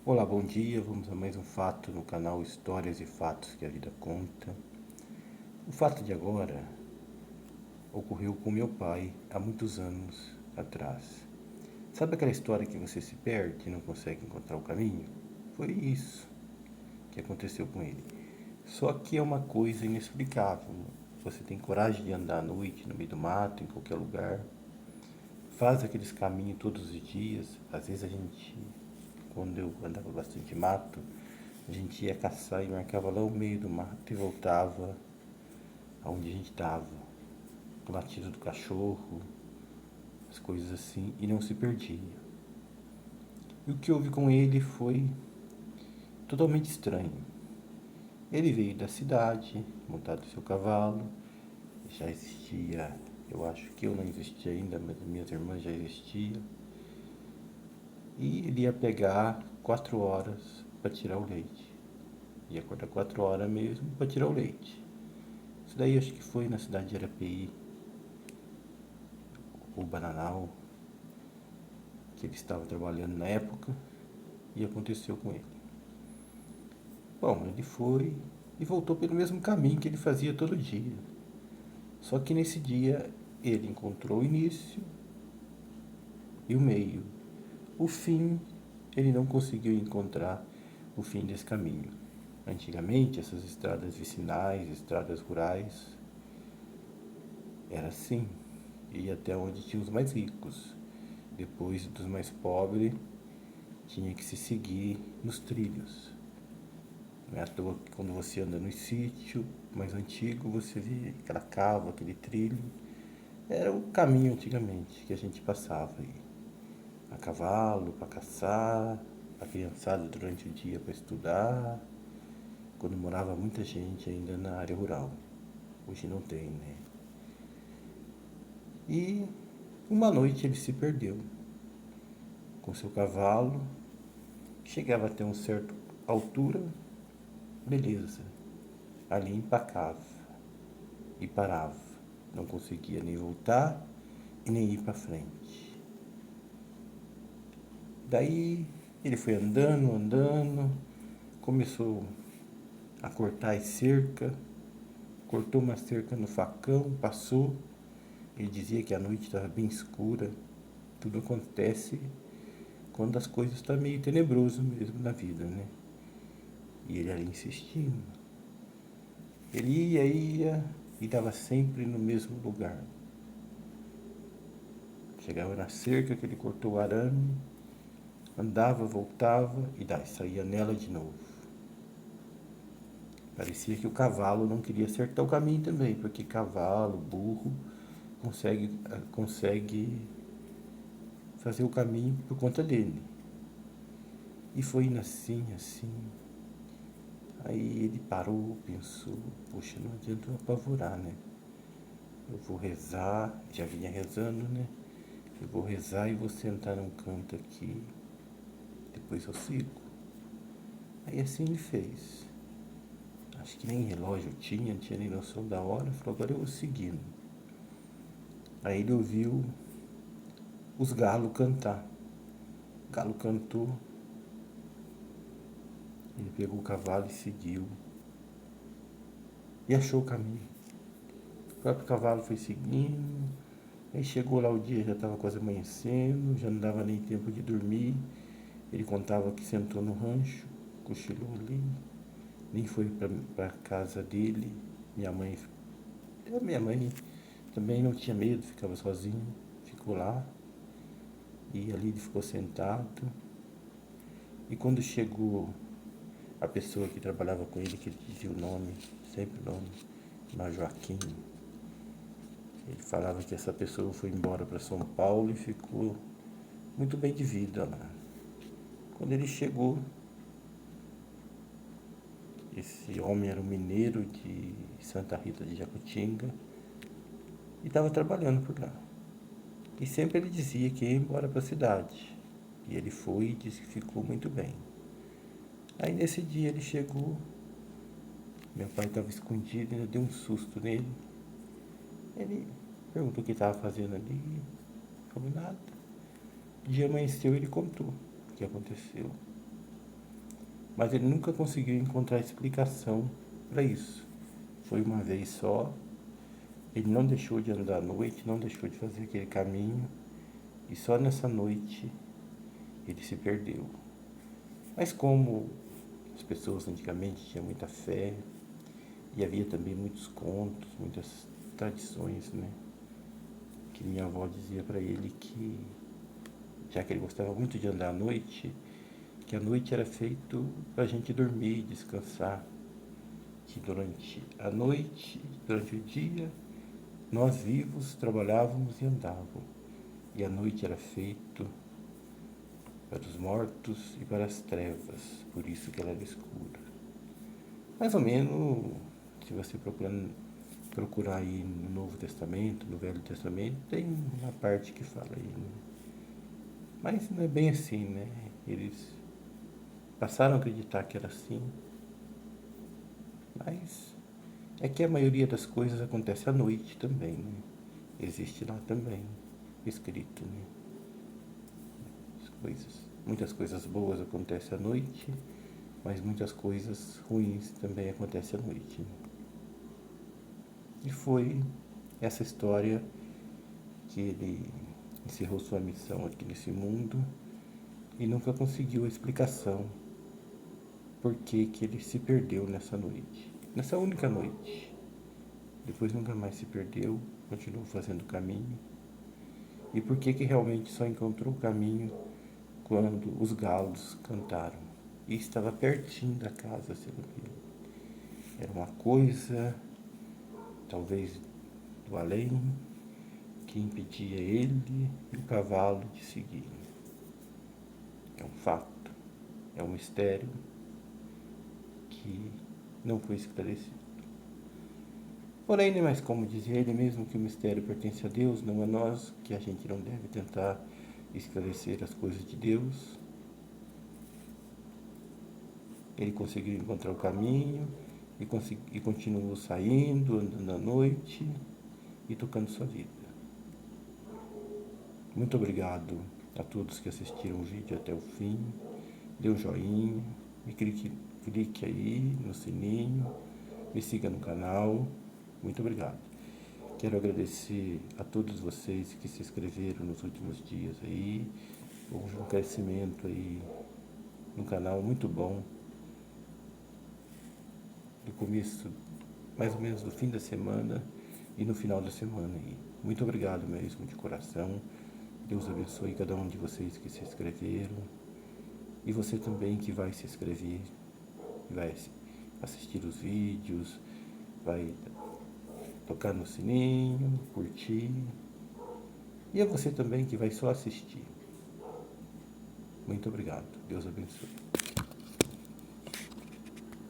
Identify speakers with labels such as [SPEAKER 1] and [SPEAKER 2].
[SPEAKER 1] Olá, bom dia. Vamos a mais um fato no canal Histórias e Fatos que a Vida Conta. O fato de agora ocorreu com meu pai há muitos anos atrás. Sabe aquela história que você se perde e não consegue encontrar o caminho? Foi isso que aconteceu com ele. Só que é uma coisa inexplicável. Você tem coragem de andar à noite no meio do mato, em qualquer lugar, faz aqueles caminhos todos os dias. Às vezes a gente, quando eu andava bastante mato, a gente ia caçar e marcava lá o meio do mato e voltava aonde a gente estava. O latido do cachorro, as coisas assim, e não se perdia. E o que houve com ele foi totalmente estranho. Ele veio da cidade, montado no seu cavalo, já existia, eu acho que eu não existia ainda, mas minhas irmãs já existiam. E ele ia pegar 4 horas para tirar o leite. Ia acordar 4 horas mesmo para tirar o leite. Isso daí acho que foi na cidade de Arapeí, ou Bananal, que ele estava trabalhando na época, e aconteceu com ele. Bom, ele foi e voltou pelo mesmo caminho que ele fazia todo dia. Só que nesse dia ele encontrou o início e o meio. O fim, ele não conseguiu encontrar o fim desse caminho. Antigamente, essas estradas vicinais, estradas rurais, era assim. Ia até onde tinha os mais ricos. Depois dos mais pobres, tinha que se seguir nos trilhos. Não é à toa que quando você anda no sítio mais antigo, você vê aquela cava, aquele trilho. Era o caminho antigamente que a gente passava aí. A cavalo, para caçar, a criançada durante o dia para estudar, quando morava muita gente ainda na área rural. Hoje não tem, né? E uma noite ele se perdeu com seu cavalo, chegava até uma certa altura, beleza, ali empacava e parava. Não conseguia nem voltar e nem ir para frente. Daí ele foi andando, andando, começou a cortar as cercas, cortou uma cerca no facão, passou. Ele dizia que a noite estava bem escura. Tudo acontece quando as coisas estão meio tenebroso mesmo na vida, né? E ele ali insistindo. Ele ia e estava sempre no mesmo lugar. Chegava na cerca que ele cortou o arame, andava, voltava e daí saía nela de novo. Parecia que o cavalo não queria acertar o caminho também, porque cavalo, burro, consegue fazer o caminho por conta dele. E foi indo assim, assim. Aí ele parou, pensou, poxa, não adianta eu apavorar, né? Eu vou rezar, já vinha rezando, né? Eu vou rezar e vou sentar num canto aqui, depois eu sigo. Aí assim ele fez. Acho que nem relógio tinha, não tinha nem noção da hora, falou, agora eu vou seguindo. Aí ele ouviu os galos cantar. O galo cantou, ele pegou o cavalo e seguiu. E achou o caminho. O próprio cavalo foi seguindo. Aí chegou lá o dia, já estava quase amanhecendo, já não dava nem tempo de dormir. Ele contava que sentou no rancho, cochilou ali, nem foi para casa dele. Minha mãe, minha mãe também não tinha medo, ficava sozinho, ficou lá. E ali ele ficou sentado. E quando chegou a pessoa que trabalhava com ele, que ele dizia o nome, sempre o nome, mas Joaquim, ele falava que essa pessoa foi embora para São Paulo e ficou muito bem de vida lá. Quando ele chegou, esse homem era um mineiro de Santa Rita de Jacutinga e estava trabalhando por lá. E sempre ele dizia que ia embora para a cidade. E ele foi e disse que ficou muito bem. Aí nesse dia ele chegou, meu pai estava escondido, ainda deu um susto nele. Ele perguntou o que estava fazendo ali, falou nada. O dia amanheceu e ele contou o que aconteceu. mas ele nunca conseguiu encontrar explicação para isso. Foi uma vez só, ele não deixou de andar à noite, não deixou de fazer aquele caminho, e só nessa noite ele se perdeu. Mas como as pessoas antigamente tinham muita fé, e havia também muitos contos, muitas tradições, né? Que minha avó dizia para ele que, já que ele gostava muito de andar à noite, que a noite era feito para a gente dormir, descansar, que durante a noite, durante o dia, nós vivos trabalhávamos e andávamos, e a noite era feito para os mortos e para as trevas, por isso que ela era escura. Mais ou menos, se você procurar aí no Novo Testamento, no Velho Testamento, tem uma parte que fala aí, né? Mas não é bem assim, né? Eles passaram a acreditar que era assim, mas é que a maioria das coisas acontece à noite também, né? Existe lá também, escrito, né? As coisas, muitas coisas boas acontecem à noite, mas muitas coisas ruins também acontecem à noite, né? E foi essa história que ele encerrou sua missão aqui nesse mundo e nunca conseguiu a explicação por que que ele se perdeu nessa noite, nessa única noite. Depois nunca mais se perdeu, continuou fazendo o caminho. E por que que realmente só encontrou o caminho quando os galos cantaram? E estava pertinho da casa, segundo ele. Era uma coisa, talvez do além, que impedia ele e o cavalo de seguir. É um fato, é um mistério que não foi esclarecido. Porém, nem mais como dizia ele mesmo que o mistério pertence a Deus, não a nós, que a gente não deve tentar esclarecer as coisas de Deus. Ele conseguiu encontrar o caminho e continuou saindo, andando à noite e tocando sua vida. Muito obrigado a todos que assistiram o vídeo até o fim. Dê um joinha, clique aí no sininho, me siga no canal. Muito obrigado. Quero agradecer a todos vocês que se inscreveram nos últimos dias aí. Houve um crescimento aí no canal muito bom. Do começo, mais ou menos do fim da semana e no final da semana aí. Muito obrigado mesmo, de coração. Deus abençoe cada um de vocês que se inscreveram. E você também que vai se inscrever, vai assistir os vídeos, vai tocar no sininho, curtir. E é você também que vai só assistir. Muito obrigado. Deus abençoe.